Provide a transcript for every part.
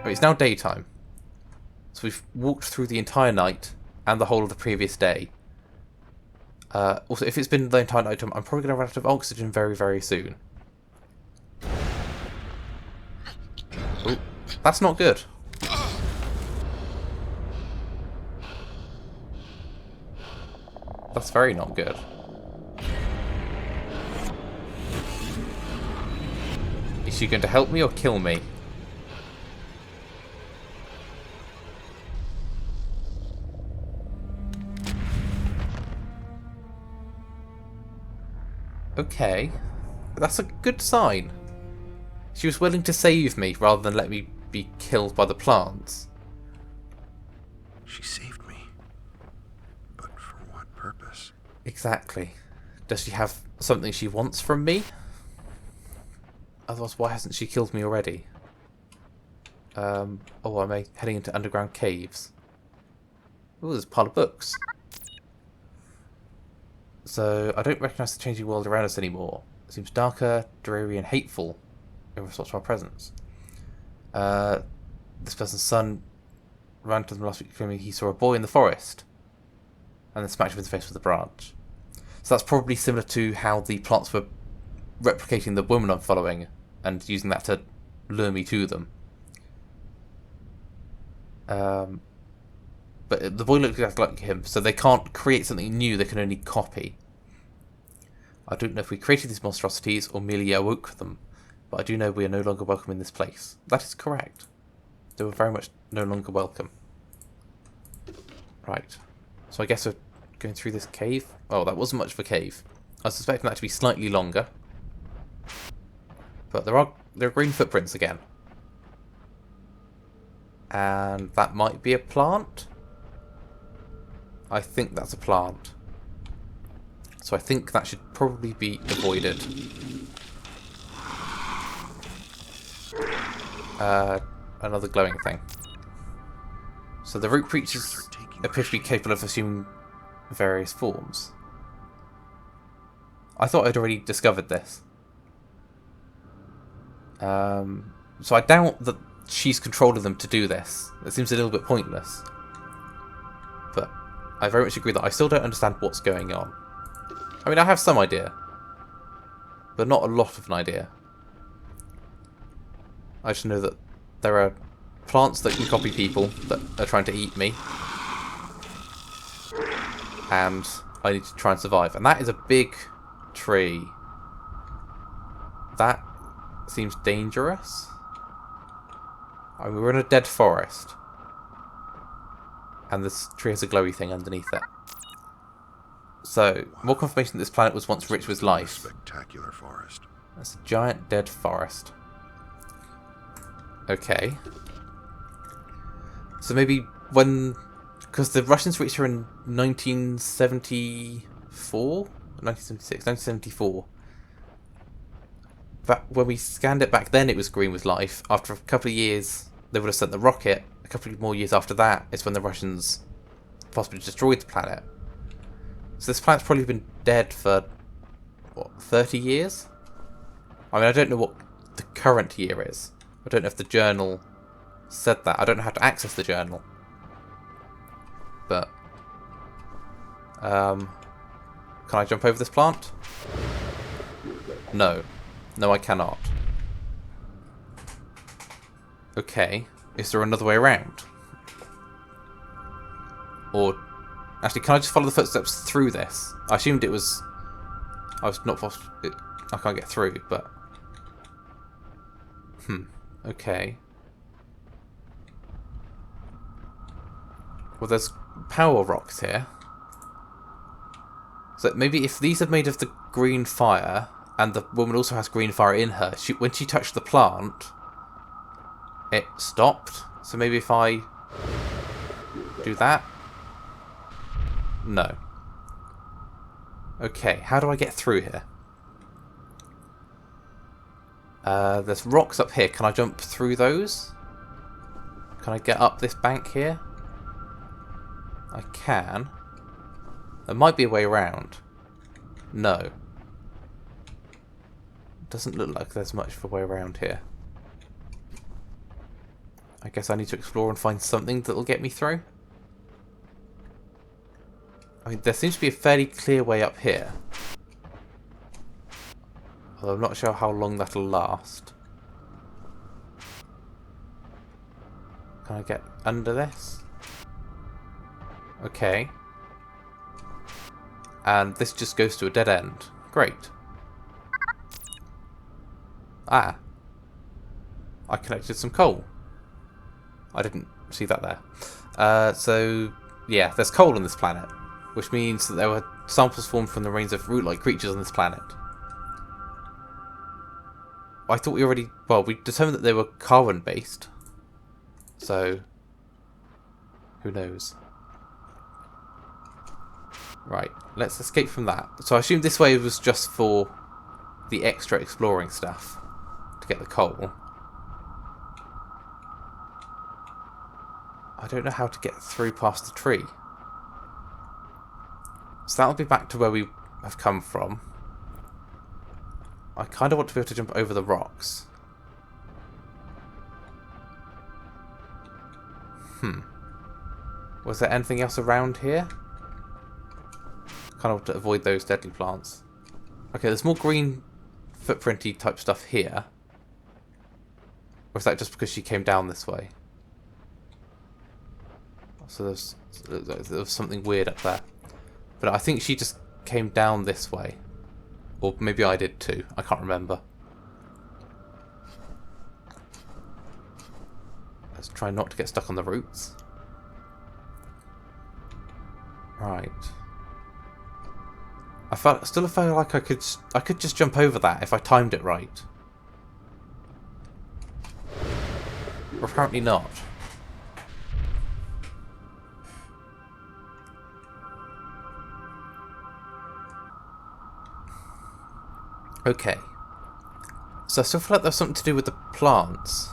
It's now daytime. So we've walked through the entire night and the whole of the previous day. Also, if it's been the entire night, I'm probably going to run out of oxygen very, very soon. Ooh, that's not good. That's very not good. Is she going to help me or kill me? Okay. That's a good sign. She was willing to save me rather than let me be killed by the plants. She saved me. But for what purpose? Exactly. Does she have something she wants from me? Otherwise, why hasn't she killed me already? Oh, am I heading into underground caves? Oh, there's a pile of books. So, I don't recognise the changing world around us anymore. It seems darker, dreary and hateful in response to our presence. This person's son ran to them last week claiming he saw a boy in the forest and then smacked him in the face with a branch. So that's probably similar to how the plants were replicating the woman I'm following and using that to lure me to them. But the boy looked exactly like him, so they can't create something new, they can only copy. I don't know if we created these monstrosities or merely awoke them, but I do know we are no longer welcome in this place. That is correct. They were very much no longer welcome. Right. So I guess we're going through this cave. Oh, that wasn't much of a cave. I was suspecting that to be slightly longer. But there are green footprints again. And that might be a plant? I think that's a plant. So I think that should probably be avoided. Another glowing thing. So the root creatures appear to be capable of assuming various forms. I thought I'd already discovered this. So I doubt that she's controlling them to do this. It seems a little bit pointless. But I very much agree that I still don't understand what's going on. I mean, I have some idea. But not a lot of an idea. I just know that there are plants that can copy people that are trying to eat me. And I need to try and survive. And that is a big tree. That seems dangerous. I mean, we're in a dead forest. And this tree has a glowy thing underneath it. So, more confirmation that this planet was once rich with life. Spectacular forest. That's a giant dead forest. Okay. So maybe when... Because the Russians reached here in 1974? 1976? 1974. But when we scanned it back then, it was green with life. After a couple of years, they would have sent the rocket. A couple of more years after that is when the Russians possibly destroyed the planet. So this planet's probably been dead for, what, 30 years? I mean, I don't know what the current year is. I don't know if the journal said that. I don't know how to access the journal. But, can I jump over this plant? No. No, I cannot. Okay. Is there another way around? Or... Actually, can I just follow the footsteps through this? I assumed it was... I was not... I can't get through, but... Okay. Well, there's power rocks here. So maybe if these are made of the green fire, and the woman also has green fire in her, when she touched the plant, it stopped. So maybe if I do that... No. Okay, how do I get through here? There's rocks up here. Can I jump through those? Can I get up this bank here? I can. There might be a way around. No. Doesn't look like there's much of a way around here. I guess I need to explore and find something that will get me through. I mean, there seems to be a fairly clear way up here. Although I'm not sure how long that'll last. Can I get under this? Okay. And this just goes to a dead end. Great. Ah. I collected some coal. I didn't see that there. So, yeah, there's coal on this planet. Which means that there were samples formed from the remains of root-like creatures on this planet. I thought we already... Well, we determined that they were carbon-based. So, who knows? Right, let's escape from that. So I assume this way was just for the extra exploring stuff. To get the coal. I don't know how to get through past the tree. So that'll be back to where we have come from. I kind of want to be able to jump over the rocks. Was there anything else around here? Kind of want to avoid those deadly plants. Okay, there's more green footprinty type stuff here. Or is that just because she came down this way? So there was something weird up there. But I think she just came down this way. Or maybe I did too. I can't remember. Let's try not to get stuck on the roots. Right. Still felt like I could just jump over that if I timed it right. Or apparently not. Okay. So I still feel like there's something to do with the plants.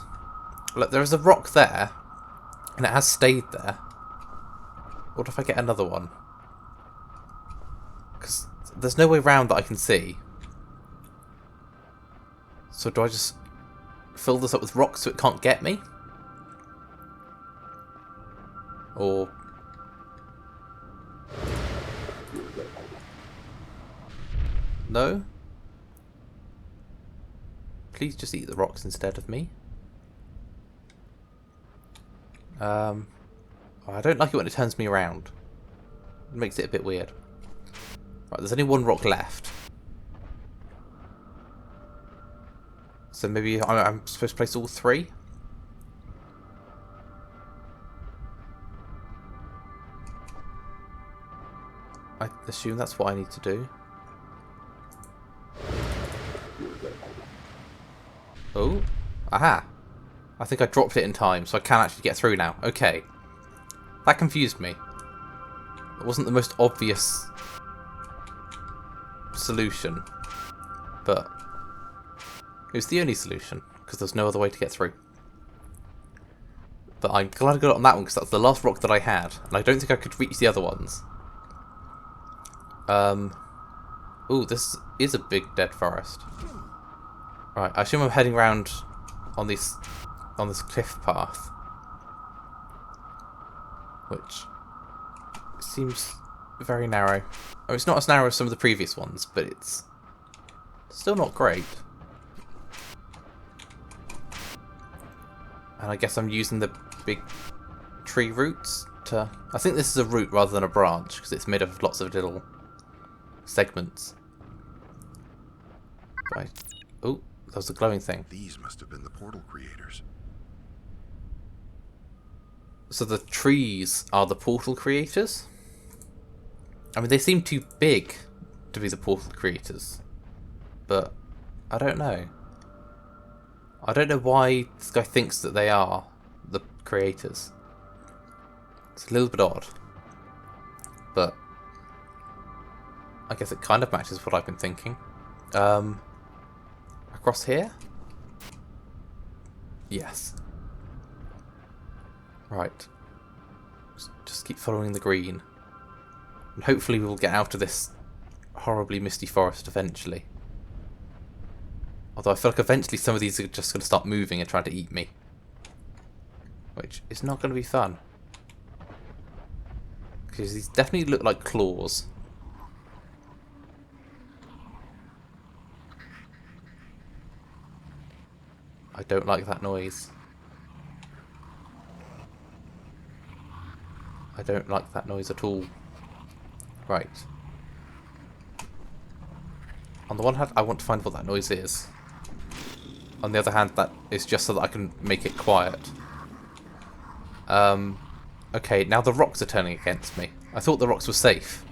Look, there is a rock there, and it has stayed there. What if I get another one? Because there's no way round that I can see. So do I just fill this up with rocks so it can't get me? Or... No? Please just eat the rocks instead of me. I don't like it when it turns me around. It makes it a bit weird. Right, there's only one rock left. So maybe I'm supposed to place all three? I assume that's what I need to do. Oh, aha. I think I dropped it in time, so I can actually get through now. Okay. That confused me. It wasn't the most obvious solution, but it was the only solution, because there's no other way to get through. But I'm glad I got it on that one, because that's the last rock that I had, and I don't think I could reach the other ones. Ooh, this is a big dead forest. Right, I assume I'm heading round on this cliff path, which seems very narrow. Oh, it's not as narrow as some of the previous ones, but it's still not great. And I guess I'm using the big tree roots to... I think this is a root rather than a branch, because it's made up of lots of little segments. Right. Oh, that was a glowing thing. These must have been the portal creators. So the trees are the portal creators? I mean, they seem too big to be the portal creators. But I don't know. I don't know why this guy thinks that they are the creators. It's a little bit odd. But I guess it kind of matches what I've been thinking. Across here? Yes. Right. Just keep following the green. And hopefully we'll get out of this horribly misty forest eventually. Although I feel like eventually some of these are just going to start moving and trying to eat me. which is not going to be fun. Because these definitely look like claws. I don't like that noise. I don't like that noise at all. Right. On the one hand, I want to find what that noise is. On the other hand, that is just so that I can make it quiet. Okay, now the rocks are turning against me. I thought the rocks were safe.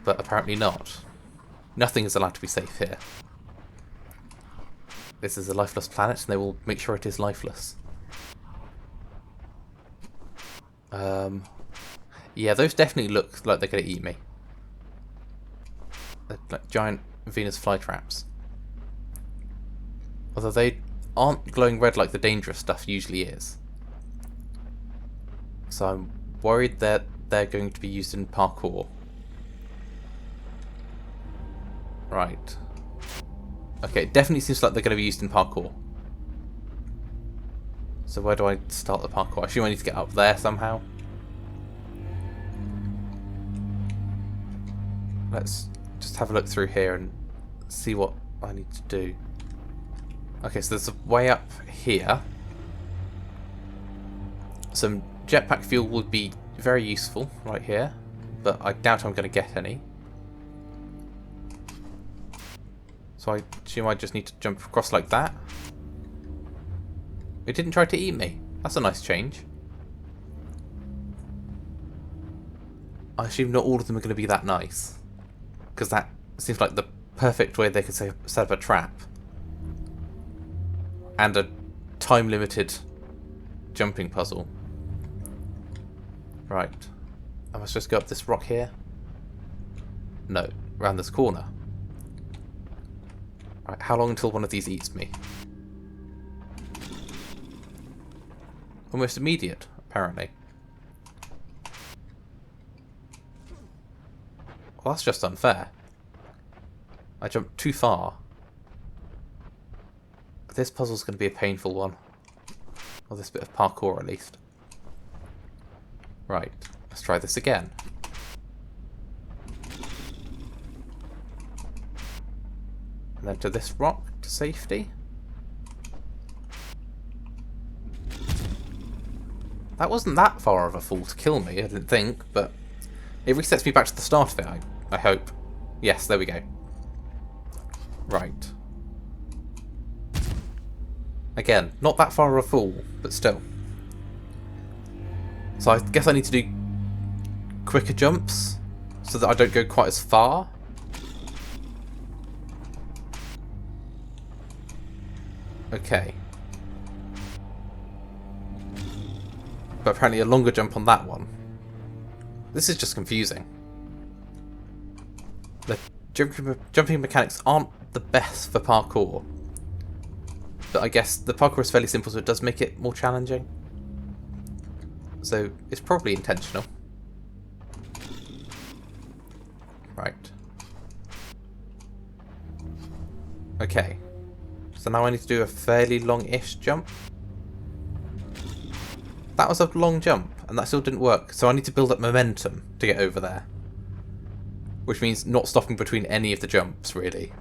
But apparently not. Nothing is allowed to be safe here. This is a lifeless planet, and they will make sure it is lifeless. Yeah, those definitely look like they're going to eat me. They're like giant Venus flytraps. Although they aren't glowing red like the dangerous stuff usually is. So I'm worried that they're going to be used in parkour. Right. Okay, it definitely seems like they're going to be used in parkour. So where do I start the parkour? I assume I need to get up there somehow. Let's just have a look through here and see what I need to do. Okay, so there's a way up here. Some jetpack fuel would be very useful right here, but I doubt I'm going to get any. So I assume I just need to jump across like that. It didn't try to eat me. That's a nice change. I assume not all of them are going to be that nice, because that seems like the perfect way they could set up a trap. And a time-limited jumping puzzle. Right. I must just go up this rock here. No, around this corner. Right, how long until one of these eats me? Almost immediate, apparently. Well, that's just unfair. I jumped too far. This puzzle's going to be a painful one. Or this bit of parkour, at least. Right, let's try this again. And then to this rock, to safety. That wasn't that far of a fall to kill me, I didn't think, but it resets me back to the start of it, I hope. Yes, there we go. Right. Again, not that far of a fall, but still. So I guess I need to do quicker jumps so that I don't go quite as far. Okay. But apparently a longer jump on that one. This is just confusing. The jumping mechanics aren't the best for parkour. But I guess the parkour is fairly simple, so it does make it more challenging. So it's probably intentional. Right. Okay. So now I need to do a fairly long-ish jump. That was a long jump, and that still didn't work. So I need to build up momentum to get over there. Which means not stopping between any of the jumps, really.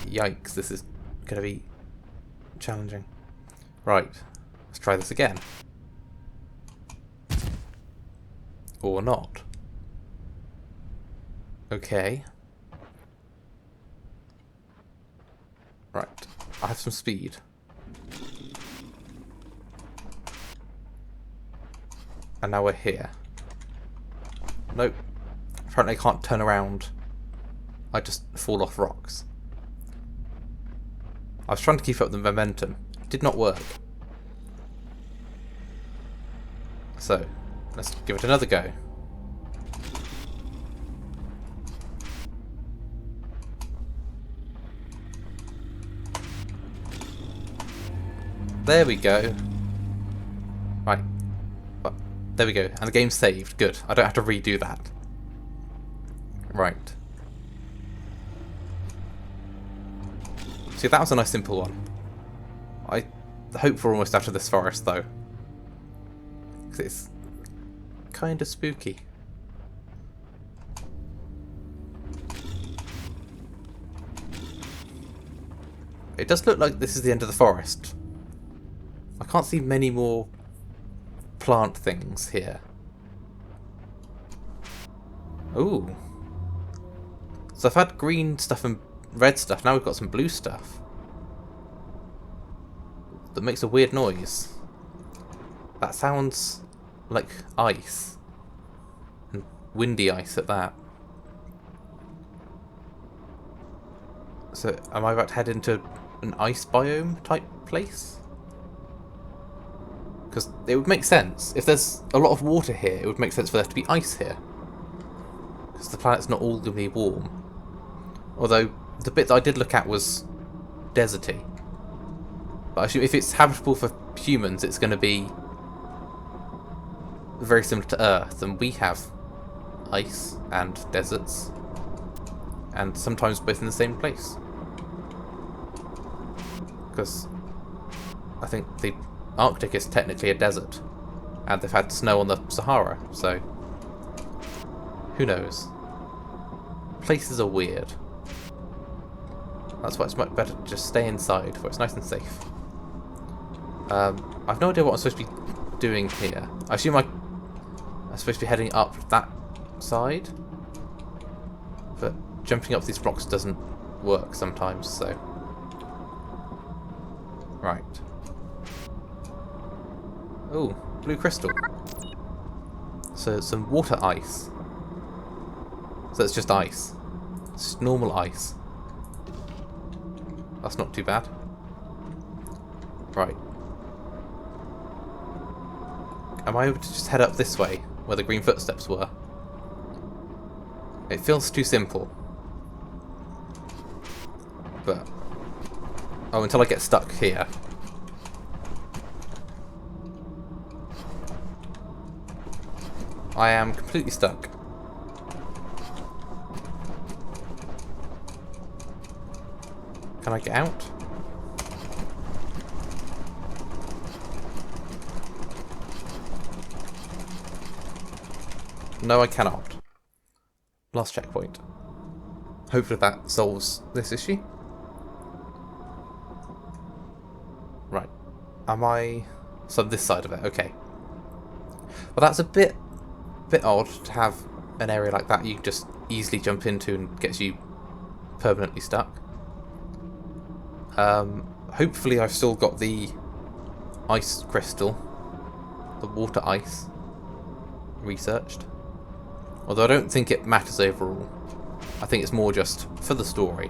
Yikes, this is going to be challenging. Right, let's try this again. Or not. Okay. Right, I have some speed. And now we're here. Nope. Apparently I can't turn around. I just fall off rocks. I was trying to keep up the momentum. It did not work. So, let's give it another go. There we go. Right. There we go. And the game's saved. Good. I don't have to redo that. Right. See, that was a nice simple one. I hope we're almost out of this forest, though. Because it's kind of spooky. It does look like this is the end of the forest. I can't see many more plant things here. Ooh. So I've had green stuff and red stuff, now we've got some blue stuff. That makes a weird noise. That sounds like ice. And windy ice at that. So am I about to head into an ice biome type place? Because it would make sense. If there's a lot of water here, it would make sense for there to be ice here. Because the planet's not all going to be warm. Although, the bit that I did look at was deserty. But I assume if it's habitable for humans, it's going to be very similar to Earth. And we have ice and deserts. And sometimes both in the same place. Because I think the Arctic is technically a desert. And they've had snow on the Sahara, so who knows? Places are weird. That's why it's much better to just stay inside, where it's nice and safe. I've no idea what I'm supposed to be doing here. I assume I'm supposed to be heading up that side. But jumping up these blocks doesn't work sometimes, so... Right. Oh, blue crystal. So some water ice. So it's just ice. It's just normal ice. That's not too bad. Right. Am I able to just head up this way, where the green footsteps were? It feels too simple. But... oh, until I get stuck here. I am completely stuck. Can I get out? No, I cannot. Last checkpoint. Hopefully that solves this issue. Right. Am I... so this side of it, okay. Well, that's a bit odd to have an area like that you can just easily jump into and gets you permanently stuck. Hopefully I've still got the ice crystal, the water ice, researched. Although I don't think it matters overall. I think it's more just for the story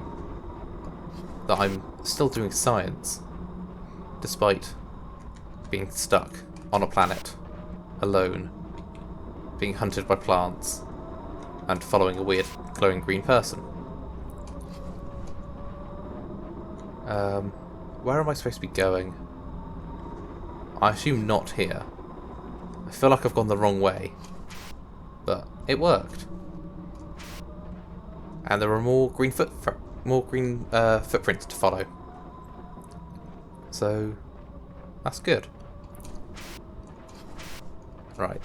that I'm still doing science, despite being stuck on a planet, alone, being hunted by plants, and following a weird glowing green person. Where am I supposed to be going? I assume not here. I feel like I've gone the wrong way, but it worked. And there are more green footprints to follow. So that's good. Right.